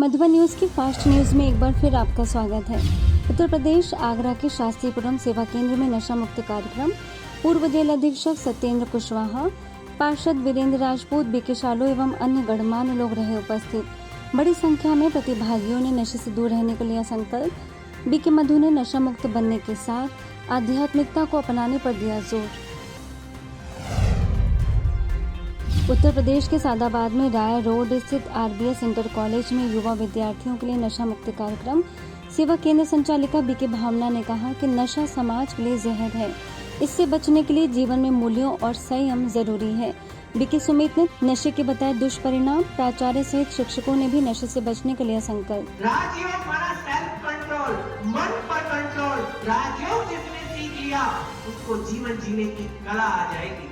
Madhuban news की fast news में एक बार फिर आपका स्वागत है। उत्तर प्रदेश आगरा के शास्त्रीपुरम सेवा केंद्र में नशा मुक्त कार्यक्रम पूर्व जेल अधीक्षक सत्येंद्र कुशवाहा, पार्षद वीरेंद्र राजपूत, बीके शालू एवं अन्य गणमान्य लोग रहे उपस्थित। बड़ी संख्या में प्रतिभागियों ने नशे से दूर रहने का लिया संकल्प। बीके मधु ने नशा मुक्त बनने के साथ आध्यात्मिकता को अपनाने पर दिया जोर। उत्तर प्रदेश के सादाबाद में राय रोड स्थित आरबीएस इंटर कॉलेज में युवा विद्यार्थियों के लिए नशा मुक्त कार्यक्रम। सेवा केंद्र संचालिका बीके भावना ने कहा कि नशा समाज के लिए जहर है, इससे बचने के लिए जीवन में मूल्यों और संयम जरूरी है। बीके सुमित ने नशे के बताए दुष्परिणाम। प्राचार्य सहित शिक्षकों ने भी नशे से बचने के लिए संकल्प। राजयोग माना सेल्फ कंट्रोल, मन पर कंट्रोल। राजयोग जिसने सीख लिया उसको जीवन जीने की कला आ जाएगी।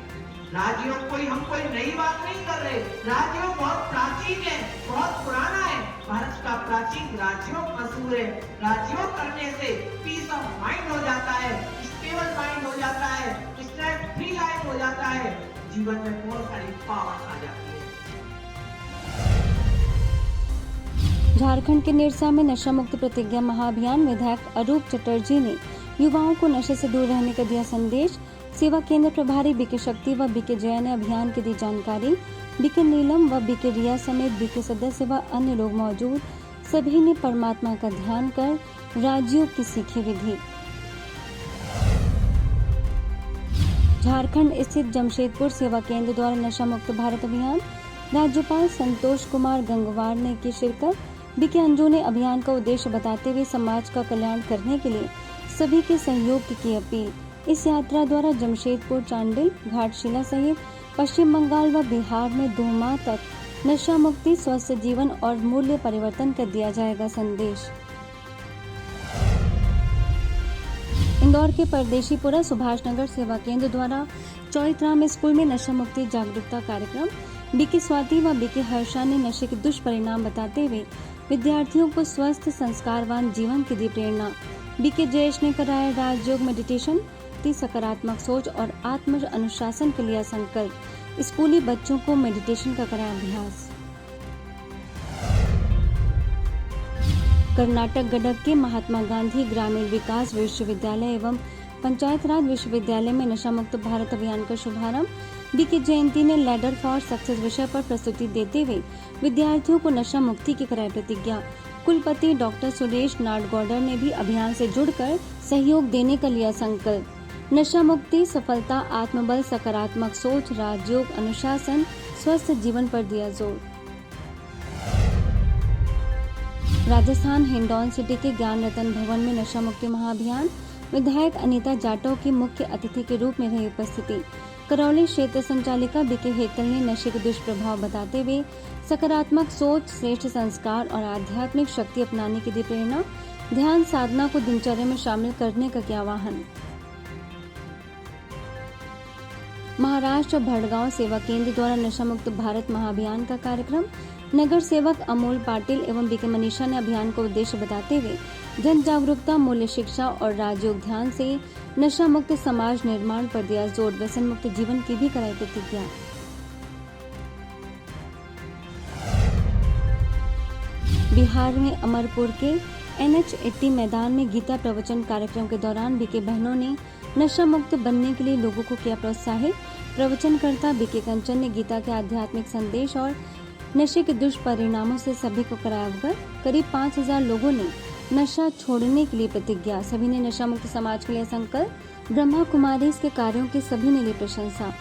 राजयोग हम कोई नई बात नहीं कर रहे। राजयोग बहुत प्राचीन है, बहुत पुराना है। भारत का प्राचीन राजयोग असूर है। राजयोग करने से पीस ऑफ माइंड हो जाता है, स्टेबल माइंड हो जाता है, स्ट्रेस फ्री लाइफ हो जाता है, जीवन में बहुत सारी पावर आ जाती है। झारखंड के निरसा में नशा मुक्त प्रतिज्ञा महाअभियान। विधायक अरूप चटर्जी ने युवाओं को नशे से दूर रहने का दिया संदेश। सेवा केंद्र प्रभारी बीके शक्ति व बीके जया ने अभियान की दी जानकारी। बीके नीलम व बीके रिया समेत बीके सदस्य व अन्य लोग मौजूद। सभी ने परमात्मा का ध्यान कर राजयोग की सीखी विधि। झारखंड स्थित जमशेदपुर सेवा केंद्र द्वारा नशा मुक्त भारत अभियान। राज्यपाल संतोष कुमार गंगवार ने की शिरकत। बीके अंजू ने अभियान का उद्देश्य बताते हुए समाज का कल्याण करने के लिए सभी के सहयोग की अपील। इस यात्रा द्वारा जमशेदपुर, चांडिल, घाटशिला सहित पश्चिम बंगाल व बिहार में 2 माह तक नशा मुक्ति, स्वस्थ जीवन और मूल्य परिवर्तन कर दिया जाएगा संदेश। इंदौर के परदेशीपुरा सुभाष नगर सेवा केंद्र द्वारा चौइथराम स्कूल में नशा मुक्ति जागरूकता कार्यक्रम। बीके स्वाति व बीके हर्षा ने नशे के दुष्परिणाम बताते हुए विद्यार्थियों को स्वस्थ संस्कारवान जीवन की दी प्रेरणा। बीके जयेश ने कराया राजयोग मेडिटेशन, सकारात्मक सोच और आत्म अनुशासन के लिए संकल्प। स्कूली बच्चों को मेडिटेशन का कराया अभ्यास। कर्नाटक गडक के महात्मा गांधी ग्रामीण विकास विश्वविद्यालय एवं पंचायत राज विश्वविद्यालय में नशा मुक्त भारत अभियान का शुभारंभ। बीके जयंती ने लैडर फॉर सक्सेस विषय पर प्रस्तुति देते हुए विद्यार्थियों को नशा मुक्ति की कराई प्रतिज्ञा। कुलपति डॉक्टर सुरेश नाडगौडर ने भी अभियान से जुड़कर सहयोग देने का लिया संकल्प। नशा मुक्ति, सफलता, आत्मबल, सकारात्मक सोच, राजयोग, अनुशासन, स्वस्थ जीवन पर दिया जोर। राजस्थान हिंडौन सिटी के ज्ञान रतन भवन में नशा मुक्ति महाअभियान। विधायक अनीता जाटव की मुख्य अतिथि के रूप में रही उपस्थिति। करौली क्षेत्र संचालिका बीके हेतल ने नशे के दुष्प्रभाव बताते हुए सकारात्मक सोच, श्रेष्ठ संस्कार और आध्यात्मिक शक्ति अपनाने की दी प्रेरणा। ध्यान साधना को दिनचर्या में शामिल करने का किया आह्वान। महाराष्ट्र भड़गांव सेवा केंद्र द्वारा नशा मुक्त भारत महाअभियान का कार्यक्रम। नगर सेवक अमोल पाटिल एवं बीके मनीषा ने अभियान का उद्देश्य बताते हुए जन जागरूकता, मूल्य शिक्षा और राजयोग ध्यान से नशा मुक्त समाज निर्माण पर दिया जोर। व्यसन मुक्त जीवन की भी कराई प्रतिज्ञा। बिहार में अमरपुर के NH80 मैदान में गीता प्रवचन कार्यक्रम के दौरान बीके बहनों ने नशा मुक्त बनने के लिए लोगों को किया प्रोत्साहित। प्रवचनकर्ता बीके कंचन ने गीता के आध्यात्मिक संदेश और नशे के दुष्परिणामों से सभी को कराया अवगत। करीब 5000 लोगों ने नशा छोड़ने के लिए प्रतिज्ञा। सभी ने नशा मुक्त समाज के लिए संकल्प। ब्रह्मा कुमारी इसके कार्यों की सभी ने ली प्रशंसा।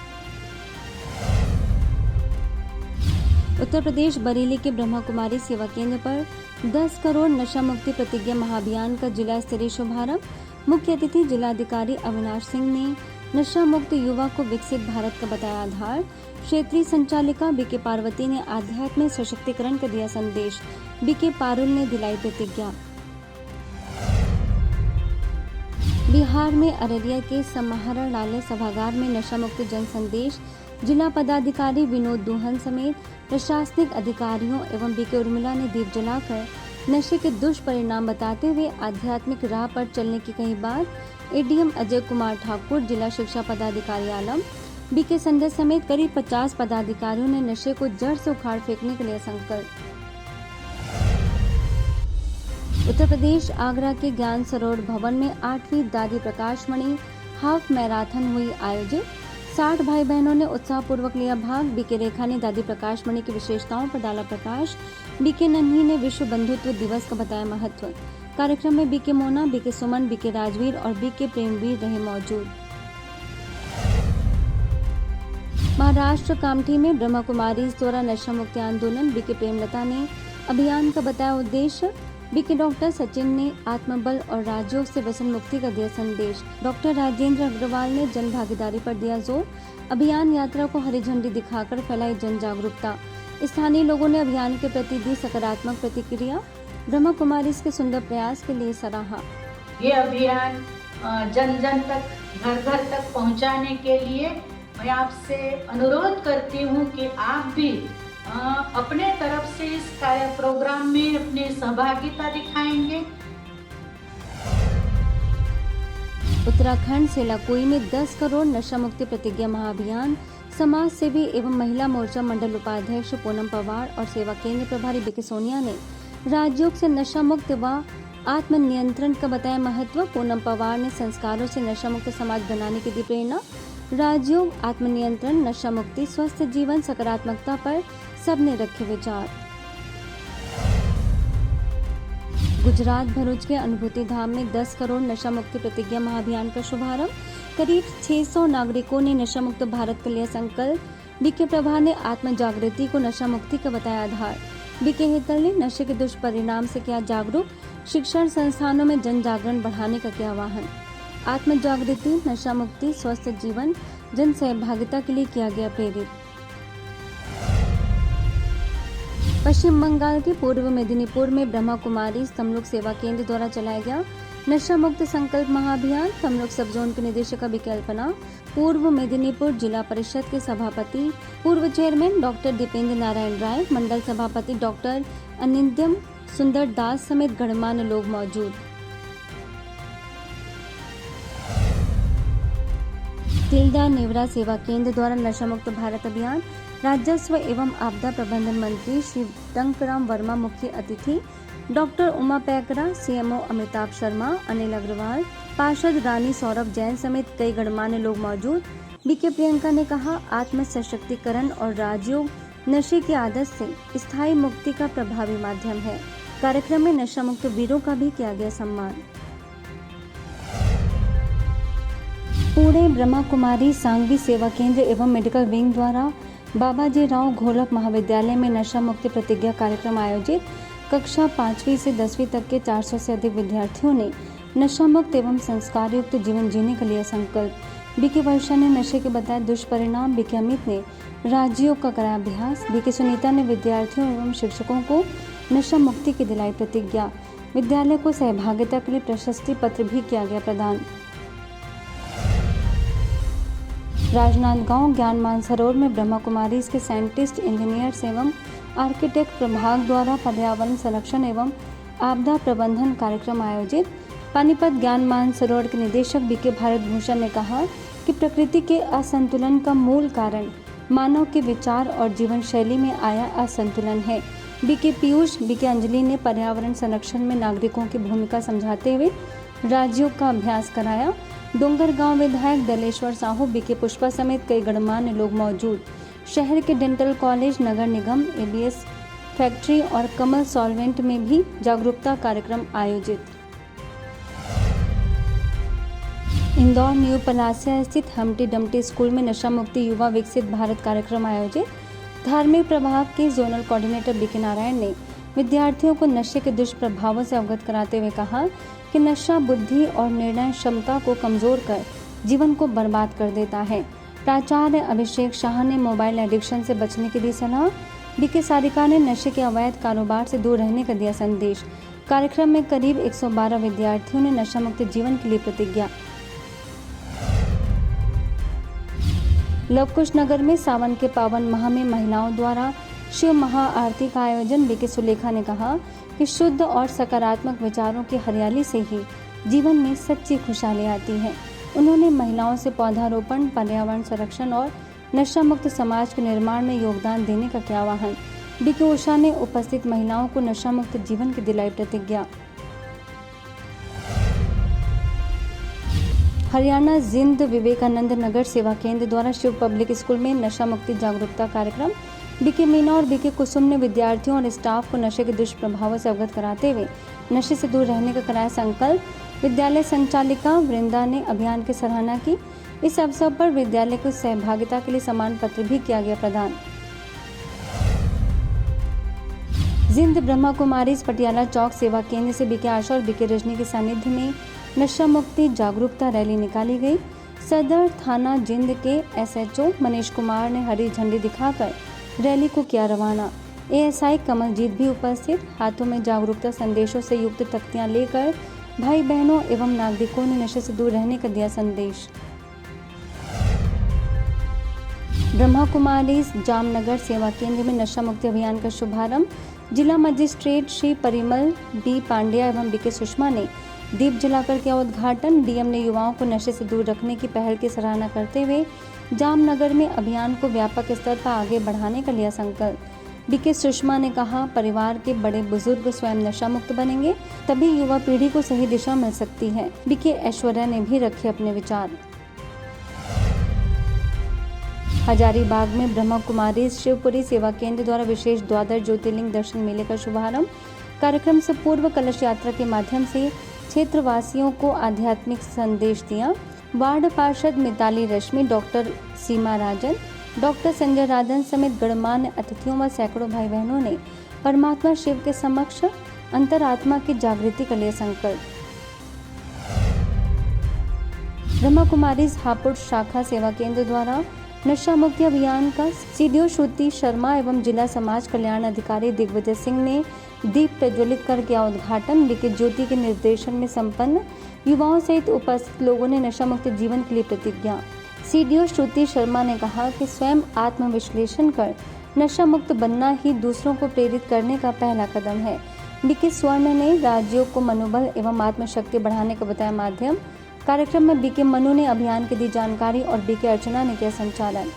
उत्तर प्रदेश बरेली के ब्रह्मा कुमारी सेवा केंद्र पर 10 करोड़ नशा मुक्ति प्रतिज्ञा महाअभियान का जिला स्तरीय शुभारंभ। मुख्य अतिथि जिलाधिकारी अविनाश सिंह ने नशा मुक्त युवा को विकसित भारत का बताया आधार। क्षेत्रीय संचालिका बीके पार्वती ने आध्यात्मिक सशक्तिकरण का दिया संदेश। बीके पारुल ने दिलाई प्रतिज्ञा। बिहार में अररिया के समाहरणालय सभागार में नशा मुक्त जन संदेश। जिला पदाधिकारी विनोद दुहन समेत प्रशासनिक अधिकारियों एवं बीके उर्मिला ने दीप जलाकर नशे के दुष्परिणाम बताते हुए आध्यात्मिक राह पर चलने की कही बात। एडीएम अजय कुमार ठाकुर, जिला शिक्षा पदाधिकारी आलम, बीके संजय समेत करीब 50 पदाधिकारियों ने नशे को जड़ से उखाड़ फेंकने के लिए संकल्प। उत्तर प्रदेश आगरा के ज्ञान सरोवर भवन में 8वीं दादी प्रकाश मणि हाफ मैराथन हुई आयोजित। 60 भाई बहनों ने उत्साहपूर्वक लिया भाग। बीके रेखा ने दादी प्रकाश मणि की विशेषताओं पर डाला प्रकाश। बीके नन्ही ने विश्व बंधुत्व दिवस का बताया महत्व। कार्यक्रम में बीके मोना, बीके सुमन, बीके राजवीर और बीके प्रेमवीर रहे मौजूद। महाराष्ट्र कामठी में ब्रह्मा कुमारीज द्वारा नशा मुक्ति आंदोलन। बीके प्रेमलता ने अभियान का बताया उद्देश्य। बीके डॉक्टर सचिन ने आत्मबल और राजयोग से व्यसन मुक्ति का दिया संदेश। डॉक्टर राजेंद्र अग्रवाल ने जन भागीदारी पर दिया जोर। अभियान यात्रा को हरी झंडी दिखाकर फैलाई जन जागरूकता। स्थानीय लोगों ने अभियान के प्रति दी सकारात्मक प्रतिक्रिया। ब्रह्मा कुमारी के सुंदर प्रयास के लिए सराहा। ये अभियान जन जन तक, घर घर तक पहुंचाने के लिए मैं आपसे अनुरोध करती हूं कि आप भी अपने तरफ से इस कार्य प्रोग्राम में अपनी सहभागिता दिखाएंगे। उत्तराखंड सेलाकुई में 10 करोड़ नशा मुक्ति प्रतिज्ञा महाअभियान। समाज सेवी एवं महिला मोर्चा मंडल उपाध्यक्ष पूनम पवार और सेवा केंद्र प्रभारी बीके सोनिया ने राजयोग से नशा मुक्त व आत्मनियंत्रण का बताया महत्व। पूनम पवार ने संस्कारों से नशा मुक्त समाज बनाने की दी प्रेरणा। राजयोग, आत्मनियंत्रण, नशा मुक्ति, स्वस्थ जीवन, सकारात्मकता पर सबने रखे विचार। गुजरात भरूच के अनुभूति धाम में 10 करोड़ नशा मुक्ति प्रतिज्ञा महाअभियान का शुभारंभ। करीब 600 नागरिकों ने नशा मुक्त भारत का लिया संकल्प। बीके प्रभा ने आत्म जागृति को नशा मुक्ति का बताया आधार। बीके हेतल ने नशे के दुष्परिणाम से किया जागरूक। शिक्षण संस्थानों में जन जागरण बढ़ाने का किया आह्वान। आत्म जागृति, नशा मुक्ति, स्वस्थ जीवन, जन सहभागिता के लिए किया गया प्रेरित। पश्चिम बंगाल के पूर्व मेदिनीपुर में ब्रह्मा कुमारी तमलुक सेवा केंद्र द्वारा चलाया गया नशा मुक्त संकल्प महाअभियान। तमलुक सब जोन के निदेशक विकल्पना, पूर्व मेदिनीपुर जिला परिषद के सभापति, पूर्व चेयरमैन डॉक्टर दीपेंद्र नारायण राय, मंडल सभापति डॉक्टर अनिंद्यम सुंदर दास समेत गणमान्य लोग मौजूद। तिल्दा नेवरा सेवा केंद्र द्वारा नशा मुक्त भारत अभियान। राजस्व एवं आपदा प्रबंधन मंत्री श्री टंकराम वर्मा मुख्य अतिथि। डॉक्टर उमा पैकरा, सीएमओ अमिताभ शर्मा, अनिल अग्रवाल, पार्षद रानी सौरभ जैन समेत कई गणमान्य लोग मौजूद। बीके प्रियंका ने कहा, आत्म सशक्तिकरण और राजयोग नशे की आदत से स्थायी मुक्ति का प्रभावी माध्यम है। कार्यक्रम में नशा मुक्त वीरों का भी किया गया सम्मान। पुणे ब्रह्मा कुमारी सांघवी सेवा केंद्र एवं मेडिकल विंग द्वारा बाबाजी राव घोलप महाविद्यालय में नशा मुक्ति प्रतिज्ञा कार्यक्रम आयोजित। कक्षा 5वीं से 10वीं तक के 400 से अधिक विद्यार्थियों ने नशा मुक्त एवं संस्कार युक्त जीवन जीने का लिया संकल्प। बीके वर्षा ने नशे के बताए दुष्परिणाम। बीके अमित ने राजयोग का कराया अभ्यास। बीके सुनीता ने विद्यार्थियों एवं शिक्षकों को नशा मुक्ति की दिलाई प्रतिज्ञा। विद्यालय को सहभागिता के लिए प्रशस्ति पत्र भी किया गया प्रदान। राजनांदगांव ज्ञान मानसरोवर में ब्रह्मा कुमारी के साइंटिस्ट, इंजीनियर्स एवं आर्किटेक्ट प्रभाग द्वारा पर्यावरण संरक्षण एवं आपदा प्रबंधन कार्यक्रम आयोजित। पानीपत ज्ञान मानसरोवर के निदेशक बीके भारत भूषण ने कहा कि प्रकृति के असंतुलन का मूल कारण मानव के विचार और जीवन शैली में आया असंतुलन है। बीके पीयूष, बीके अंजलि ने पर्यावरण संरक्षण में नागरिकों की भूमिका समझाते हुए राजयोग का अभ्यास कराया। डोंगरगांव विधायक दलेश्वर साहू, बीके पुष्पा समेत कई गणमान्य लोग मौजूद। शहर के डेंटल कॉलेज, नगर निगम, एबीएस फैक्ट्री और कमल सॉल्वेंट में भी जागरूकता कार्यक्रम आयोजित। इंदौर न्यू पलासिया स्थित हमटी डमटी स्कूल में नशा मुक्ति युवा विकसित भारत कार्यक्रम आयोजित। धार्मिक प्रभाग के जोनल कोऑर्डिनेटर बीके नारायण ने विद्यार्थियों को नशे के दुष्प्रभावों से अवगत कराते हुए कहा कि नशा बुद्धि और निर्णय क्षमता को कमजोर कर जीवन को बर्बाद कर देता है। प्राचार्य अभिषेक शाह ने मोबाइल एडिक्शन से बचने की दी सलाह। बीके सारिका ने नशे के अवैध कारोबार से दूर रहने का दिया संदेश। कार्यक्रम में करीब 112 विद्यार्थियों ने नशा मुक्त जीवन के लिए प्रतिज्ञा। लवकुश नगर में सावन के पावन माह में महिलाओं द्वारा शिव महाआरती का आयोजन। बीके सुलेखा ने कहा कि शुद्ध और सकारात्मक विचारों की हरियाली से ही जीवन में सच्ची खुशहाली आती है। उन्होंने महिलाओं से पौधारोपण, पर्यावरण संरक्षण और नशा मुक्त समाज के निर्माण में योगदान देने का किया आह्वान। बीके उषा ने उपस्थित महिलाओं को नशा मुक्त जीवन की दिलाई प्रतिज्ञा। हरियाणा जिंद विवेकानंद नगर सेवा केंद्र द्वारा शिव पब्लिक स्कूल में नशा मुक्ति जागरूकता कार्यक्रम। बीके मीना और बीके कुसुम ने विद्यार्थियों और स्टाफ को नशे के दुष्प्रभावों से अवगत कराते हुए नशे से दूर रहने का कराया संकल्प। विद्यालय संचालिका वृंदा ने अभियान की सराहना की। इस अवसर पर विद्यालय को सहभागिता के लिए सम्मान पत्र भी किया गया प्रदान। जिंद ब्रह्मा कुमारीज पटियाला चौक सेवा केंद्र से बीके आशा और बीके रजनी के सानिध्य में नशा मुक्ति जागरूकता रैली निकाली गई। सदर थाना जिंद के एसएचओ मनीष कुमार ने हरी झंडी दिखाकर रैली को किया रवाना। एएसआई कमलजीत भी उपस्थित। हाथों में जागरूकता संदेशों से युक्त तख्तियां लेकर भाई बहनों एवं नागरिकों ने नशे से दूर रहने का दिया संदेश। ब्रह्मा कुमारी जामनगर सेवा केंद्र में नशा मुक्ति अभियान का शुभारंभ। जिला मजिस्ट्रेट श्री परिमल बी पांड्या एवं बीके सुषमा ने दीप जलाकर किया उद्घाटन। डीएम ने युवाओं को नशे से दूर रखने की पहल की सराहना करते हुए जामनगर में अभियान को व्यापक स्तर पर आगे बढ़ाने का लिया संकल्प। बीके सुषमा ने कहा, परिवार के बड़े बुजुर्ग स्वयं नशा मुक्त बनेंगे तभी युवा पीढ़ी को सही दिशा मिल सकती है। बीके ऐश्वर्या ने भी रखे अपने विचार। हजारीबाग में ब्रह्मा कुमारी शिवपुरी सेवा केंद्र द्वारा विशेष द्वादश ज्योतिर्लिंग दर्शन मेले का शुभारंभ। कार्यक्रम से पूर्व कलश यात्रा के माध्यम से क्षेत्रवासियों को आध्यात्मिक संदेश दिया। वार्ड पार्षद मिताली रश्मि, डॉक्टर सीमा राजन, डॉक्टर संजय राजन समेत गणमान्य अतिथियों व सैकड़ों भाई बहनों ने परमात्मा शिव के समक्ष अंतरात्मा की जागृति का लिया संकल्प। ब्रह्मा कुमारी हापुड़ शाखा सेवा केंद्र द्वारा नशा मुक्ति अभियान का सीडीओ श्रुति शर्मा एवं जिला समाज कल्याण अधिकारी दिग्विजय सिंह ने दीप प्रज्वलित कर किया उद्घाटन। बीके ज्योति के निर्देशन में संपन्न युवाओं सहित उपस्थित लोगों ने नशा मुक्त जीवन के लिए प्रतिज्ञा। सीडीओ श्रुति शर्मा ने कहा कि स्वयं आत्मविश्लेषण कर नशा मुक्त बनना ही दूसरों को प्रेरित करने का पहला कदम है। बीके स्वर्ण ने राज्यों को मनोबल एवं आत्मशक्ति बढ़ाने का बताया माध्यम। कार्यक्रम में बीके मनु ने अभियान की दी जानकारी और बीके अर्चना ने किया संचालन।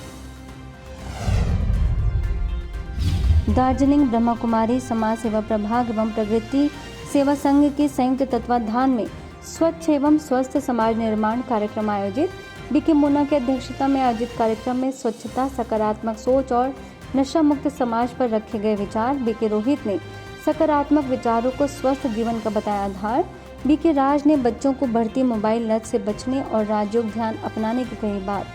दार्जिलिंग ब्रह्मा कुमारी समाज सेवा प्रभाग एवं प्रगति सेवा संघ के संयुक्त तत्वाधान में स्वच्छ एवं स्वस्थ समाज निर्माण कार्यक्रम आयोजित। बीके मुन्ना की अध्यक्षता में आयोजित कार्यक्रम में स्वच्छता, सकारात्मक सोच और नशा मुक्त समाज पर रखे गए विचार। बीके रोहित ने सकारात्मक विचारों को स्वस्थ जीवन का बताया आधार। बीके राज ने बच्चों को बढ़ती मोबाइल लत से बचने और राजयोग ध्यान अपनाने की कही बात।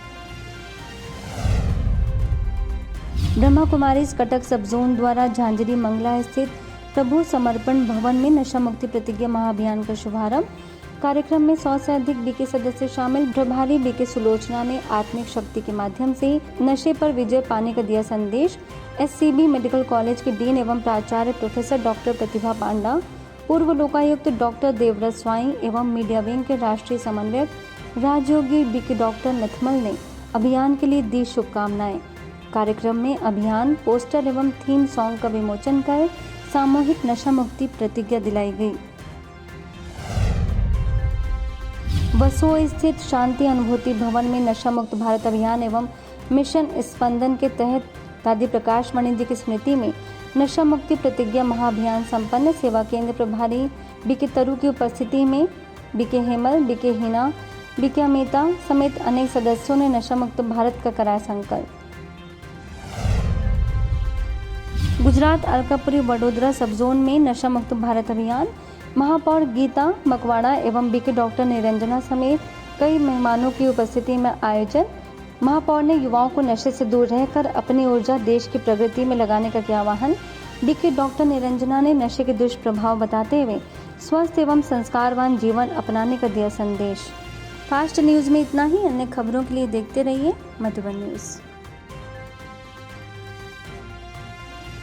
ब्रह्मा कुमारी कटक सब जोन द्वारा झांझरी मंगला स्थित प्रभु समर्पण भवन में नशा मुक्ति प्रतिज्ञा महाअभियान का शुभारंभ। कार्यक्रम में 100 से अधिक बीके सदस्य शामिल। प्रभारी बीके सुलोचना ने आत्मिक शक्ति के माध्यम से नशे पर विजय पाने का दिया संदेश। एससीबी मेडिकल कॉलेज के डीन एवं प्राचार्य प्रोफेसर डॉक्टर प्रतिभा पांडा, पूर्व लोकायुक्त डॉक्टर देवव्रत स्वाई एवं मीडिया विंग के राष्ट्रीय समन्वयक राजयोगी बीके डॉक्टर नथमल ने अभियान के लिए दी शुभकामनाएं। कार्यक्रम में अभियान पोस्टर एवं थीम सॉन्ग का विमोचन कर सामूहिक नशा मुक्ति प्रतिज्ञा दिलाई गई। वसो स्थित शांति अनुभूति भवन में नशा मुक्त भारत अभियान एवं मिशन स्पंदन के तहत दादी प्रकाश मणि जी की स्मृति में नशा मुक्ति प्रतिज्ञा महाअभियान संपन्न। सेवा केंद्र प्रभारी बीके तरु की उपस्थिति में BK Hemal, BK Hina, BK Amita समेत अनेक सदस्यों ने नशा मुक्त भारत का कराया संकल्प। गुजरात अलकापुरी वडोदरा सब जोन में नशा मुक्त भारत अभियान। महापौर गीता मकवाड़ा एवं बीके डॉक्टर निरंजना समेत कई मेहमानों की उपस्थिति में आयोजन। महापौर ने युवाओं को नशे से दूर रहकर अपनी ऊर्जा देश की प्रगति में लगाने का किया आह्वान। बीके डॉक्टर निरंजना ने नशे के दुष्प्रभाव बताते हुए स्वस्थ एवं संस्कारवान जीवन अपनाने का दिया संदेश। फास्ट न्यूज में इतना ही। अन्य खबरों के लिए देखते रहिए मधुबन न्यूज।